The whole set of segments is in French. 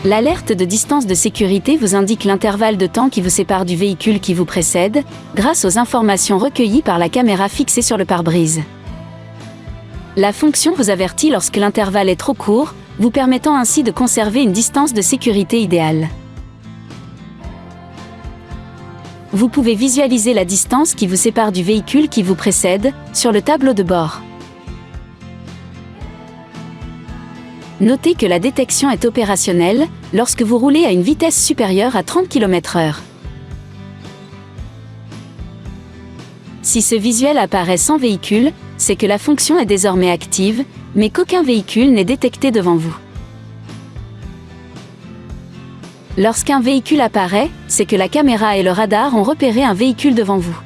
L'alerte de distance de sécurité vous indique l'intervalle de temps qui vous sépare du véhicule qui vous précède, grâce aux informations recueillies par la caméra fixée sur le pare-brise. La fonction vous avertit lorsque l'intervalle est trop court, vous permettant ainsi de conserver une distance de sécurité idéale. Vous pouvez visualiser la distance qui vous sépare du véhicule qui vous précède, sur le tableau de bord. Notez que la détection est opérationnelle lorsque vous roulez à une vitesse supérieure à 30 km/h. Si ce visuel apparaît sans véhicule, c'est que la fonction est désormais active, mais qu'aucun véhicule n'est détecté devant vous. Lorsqu'un véhicule apparaît, c'est que la caméra et le radar ont repéré un véhicule devant vous.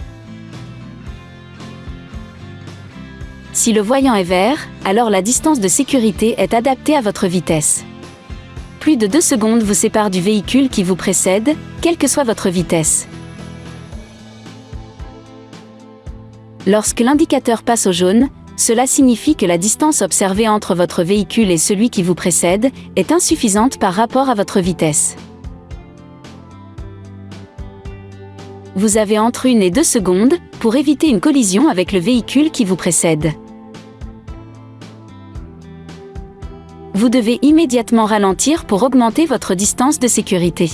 Si le voyant est vert, alors la distance de sécurité est adaptée à votre vitesse. Plus de 2 secondes vous séparent du véhicule qui vous précède, quelle que soit votre vitesse. Lorsque l'indicateur passe au jaune, cela signifie que la distance observée entre votre véhicule et celui qui vous précède est insuffisante par rapport à votre vitesse. Vous avez entre 1 et 2 secondes pour éviter une collision avec le véhicule qui vous précède. Vous devez immédiatement ralentir pour augmenter votre distance de sécurité.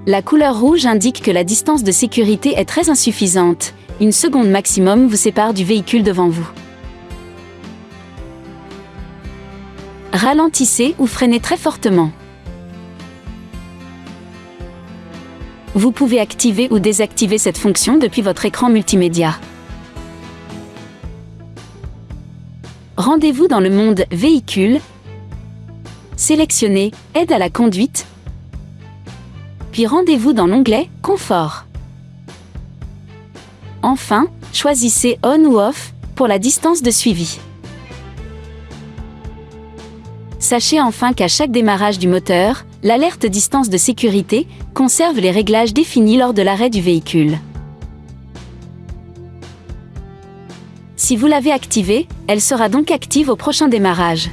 La couleur rouge indique que la distance de sécurité est très insuffisante. 1 seconde maximum vous sépare du véhicule devant vous. Ralentissez ou freinez très fortement. Vous pouvez activer ou désactiver cette fonction depuis votre écran multimédia. Rendez-vous dans le mode Véhicule. Sélectionnez Aide à la conduite. Puis rendez-vous dans l'onglet Confort. Enfin, choisissez On ou Off pour la distance de suivi. Sachez enfin qu'à chaque démarrage du moteur, l'alerte distance de sécurité conserve les réglages définis lors de l'arrêt du véhicule. Si vous l'avez activée, elle sera donc active au prochain démarrage.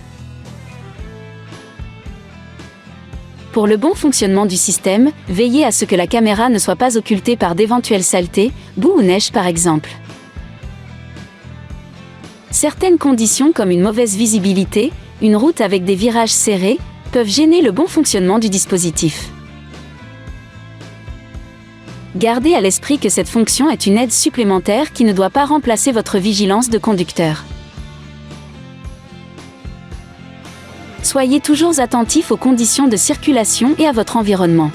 Pour le bon fonctionnement du système, veillez à ce que la caméra ne soit pas occultée par d'éventuelles saletés, boue ou neige par exemple. Certaines conditions comme une mauvaise visibilité, une route avec des virages serrés, peuvent gêner le bon fonctionnement du dispositif. Gardez à l'esprit que cette fonction est une aide supplémentaire qui ne doit pas remplacer votre vigilance de conducteur. Soyez toujours attentif aux conditions de circulation et à votre environnement.